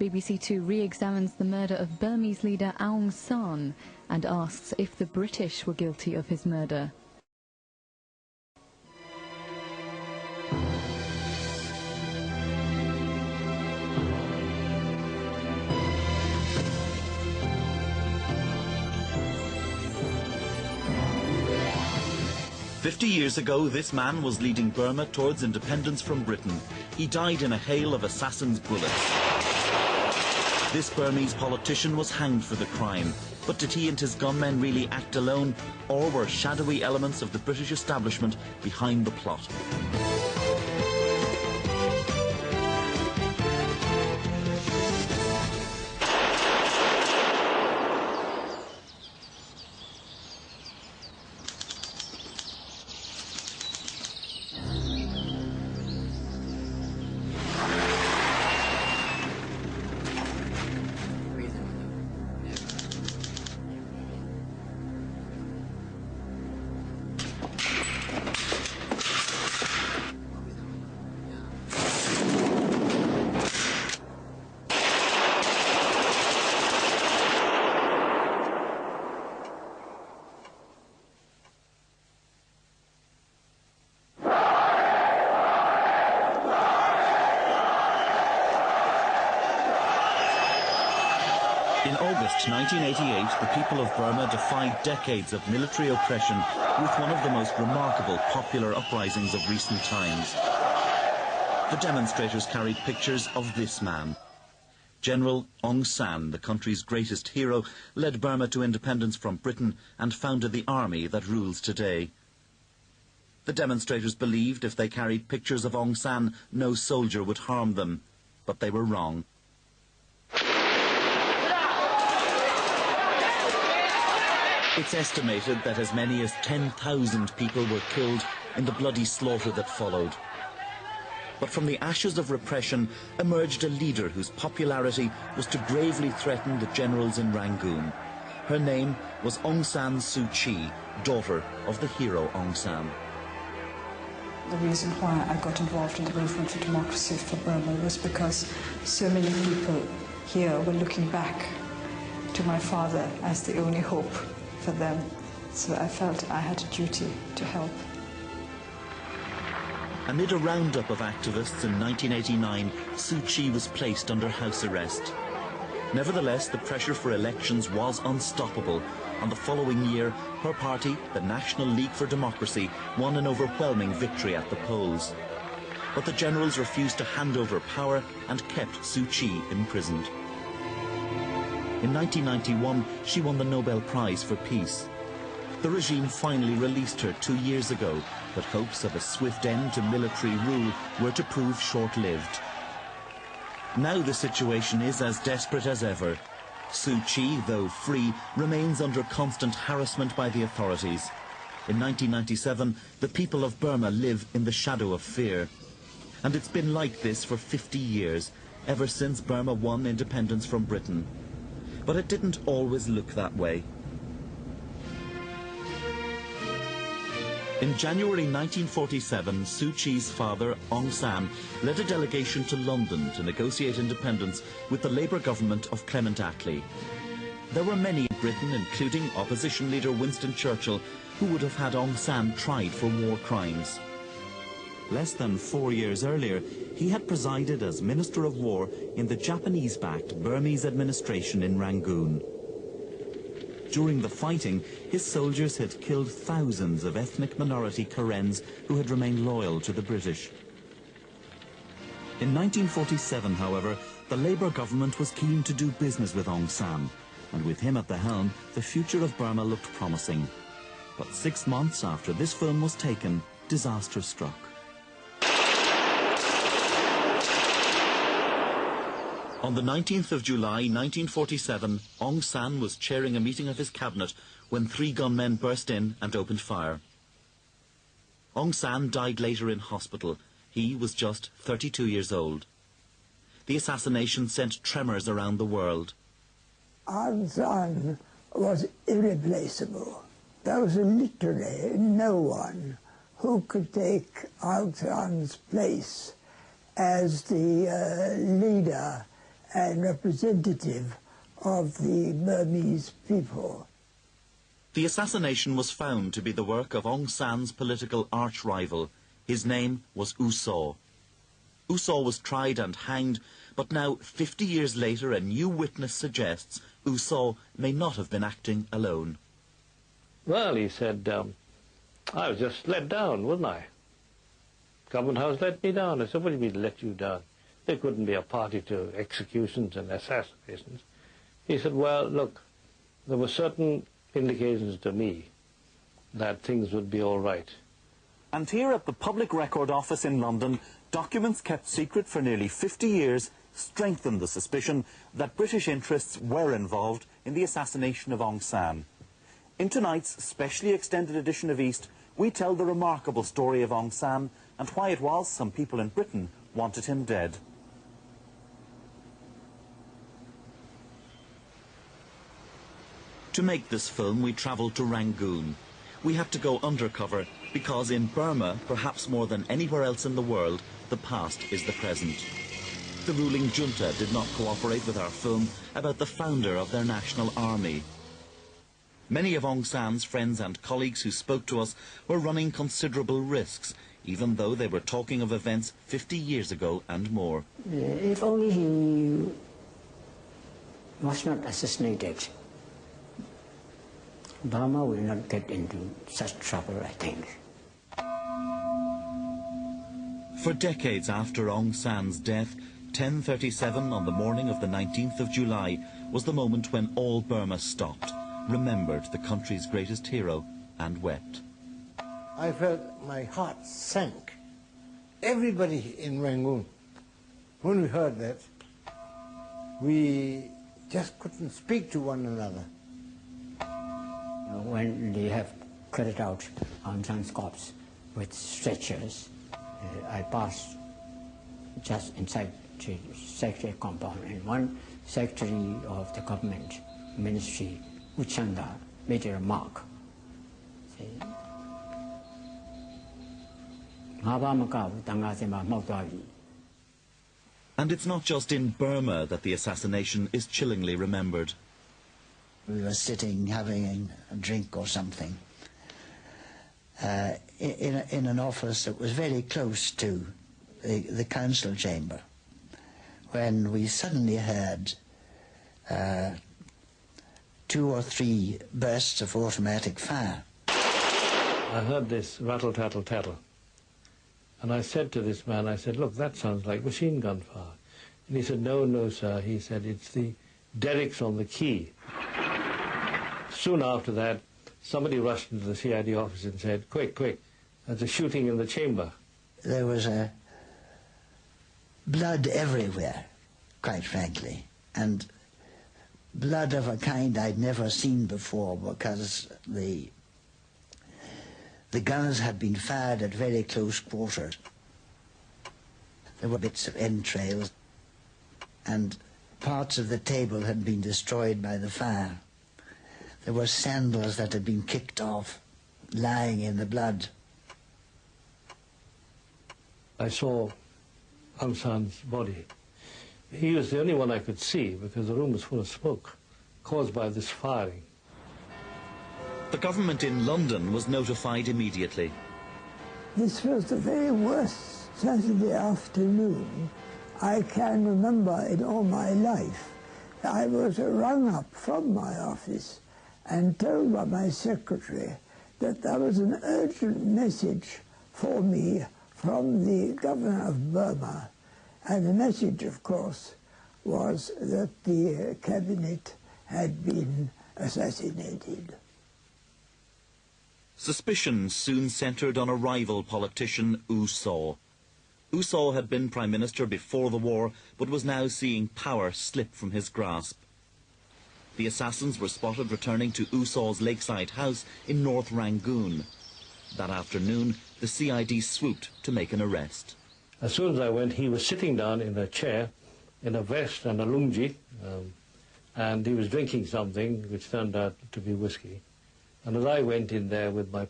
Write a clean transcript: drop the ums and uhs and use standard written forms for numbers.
BBC Two re-examines the murder of Burmese leader Aung San and asks if the British were guilty of his murder. "50 years ago, this man was leading Burma towards independence from Britain. He died in a hail of assassins' bullets. This Burmese politician was hanged for the crime. But did he and his gunmen really act alone, or were shadowy elements of the British establishment behind the plot?" In August 1988, the people of Burma defied decades of military oppression with one of the most remarkable popular uprisings of recent times. The demonstrators carried pictures of this man. General Aung San, the country's greatest hero, led Burma to independence from Britain and founded the army that rules today. The demonstrators believed if they carried pictures of Aung San, no soldier would harm them, but they were wrong. It's estimated that as many as 10,000 people were killed in the bloody slaughter that followed. But from the ashes of repression emerged a leader whose popularity was to gravely threaten the generals in Rangoon. Her name was Aung San Suu Kyi, daughter of the hero Aung San. The reason why I got involved in the movement for democracy for Burma was because so many people here were looking back to my father as the only hope for them, so I felt I had a duty to help. Amid a roundup of activists in 1989, Suu Kyi was placed under house arrest. Nevertheless, the pressure for elections was unstoppable. On the following year, her party, the National League for Democracy, won an overwhelming victory at the polls. But the generals refused to hand over power and kept Suu Kyi imprisoned. In 1991, she won the Nobel Prize for Peace. The regime finally released her 2 years ago, but hopes of a swift end to military rule were to prove short-lived. Now the situation is as desperate as ever. Suu Kyi, though free, remains under constant harassment by the authorities. In 1997, the people of Burma live in the shadow of fear. And it's been like this for 50 years, ever since Burma won independence from Britain. But it didn't always look that way. In January 1947, Suu Kyi's father, Aung San, led a delegation to London to negotiate independence with the Labour government of Clement Attlee. There were many in Britain, including opposition leader Winston Churchill, who would have had Aung San tried for war crimes. Less than 4 years earlier, he had presided as Minister of War in the Japanese-backed Burmese administration in Rangoon. During the fighting, his soldiers had killed thousands of ethnic minority Karens who had remained loyal to the British. In 1947, however, the Labour government was keen to do business with Aung San, and with him at the helm, the future of Burma looked promising. But 6 months after this film was taken, disaster struck. On the 19th of July 1947, Aung San was chairing a meeting of his cabinet when 3 gunmen burst in and opened fire. Aung San died later in hospital. He was just 32 years old. The assassination sent tremors around the world. Aung San was irreplaceable. There was literally no one who could take Aung San's place as the leader and representative of the Burmese people. The assassination was found to be the work of Aung San's political arch-rival. His name was U Saw. U Saw was tried and hanged, but now, 50 years later, a new witness suggests U Saw may not have been acting alone. Well, he said, I was just let down, wasn't I? Government House let me down. I said, what do you mean let you down? There couldn't be a party to executions and assassinations. He said, well, look, there were certain indications to me that things would be all right. And here at the Public Record Office in London, documents kept secret for nearly 50 years strengthened the suspicion that British interests were involved in the assassination of Aung San. In tonight's specially extended edition of East, we tell the remarkable story of Aung San and why it was some people in Britain wanted him dead. To make this film, we travelled to Rangoon. We had to go undercover because in Burma, perhaps more than anywhere else in the world, the past is the present. The ruling junta did not cooperate with our film about the founder of their national army. Many of Aung San's friends and colleagues who spoke to us were running considerable risks, even though they were talking of events 50 years ago and more. If only he was not assassinated, Burma will not get into such trouble, I think. For decades after Aung San's death, 10:37 on the morning of the 19th of July was the moment when all Burma stopped, remembered the country's greatest hero, and wept. I felt my heart sank. Everybody in Rangoon, when we heard that, we just couldn't speak to one another. When they have carried out Aung San's corpse with stretchers, I passed just inside the secretary compound, and one secretary of the government ministry, Uchanda, made a remark. And it's not just in Burma that the assassination is chillingly remembered. We were sitting having a drink or something in an office that was very close to the council chamber, when we suddenly heard 2 or 3 bursts of automatic fire. I heard this rattle, tattle, tattle. And I said to this man, I said, look, that sounds like machine gun fire. And he said, no, no, sir. He said, it's the derricks on the quay. Soon after that, somebody rushed into the CID office and said, quick, quick, there's a shooting in the chamber. There was blood everywhere, quite frankly, and blood of a kind I'd never seen before, because the guns had been fired at very close quarters. There were bits of entrails, and parts of the table had been destroyed by the fire. There were sandals that had been kicked off, lying in the blood. I saw Aung San's body. He was the only one I could see because the room was full of smoke caused by this firing. The government in London was notified immediately. This was the very worst Saturday afternoon I can remember in all my life. I was rung up from my office and told by my secretary that there was an urgent message for me from the governor of Burma. And the message, of course, was that the cabinet had been assassinated. Suspicion soon centred on a rival politician, U Saw. U Saw had been Prime Minister before the war, but was now seeing power slip from his grasp. The assassins were spotted returning to U Saw's lakeside house in North Rangoon. That afternoon, the CID swooped to make an arrest. As soon as I went, he was sitting down in a chair, in a vest and a lungi, and he was drinking something which turned out to be whiskey. And as I went in there with my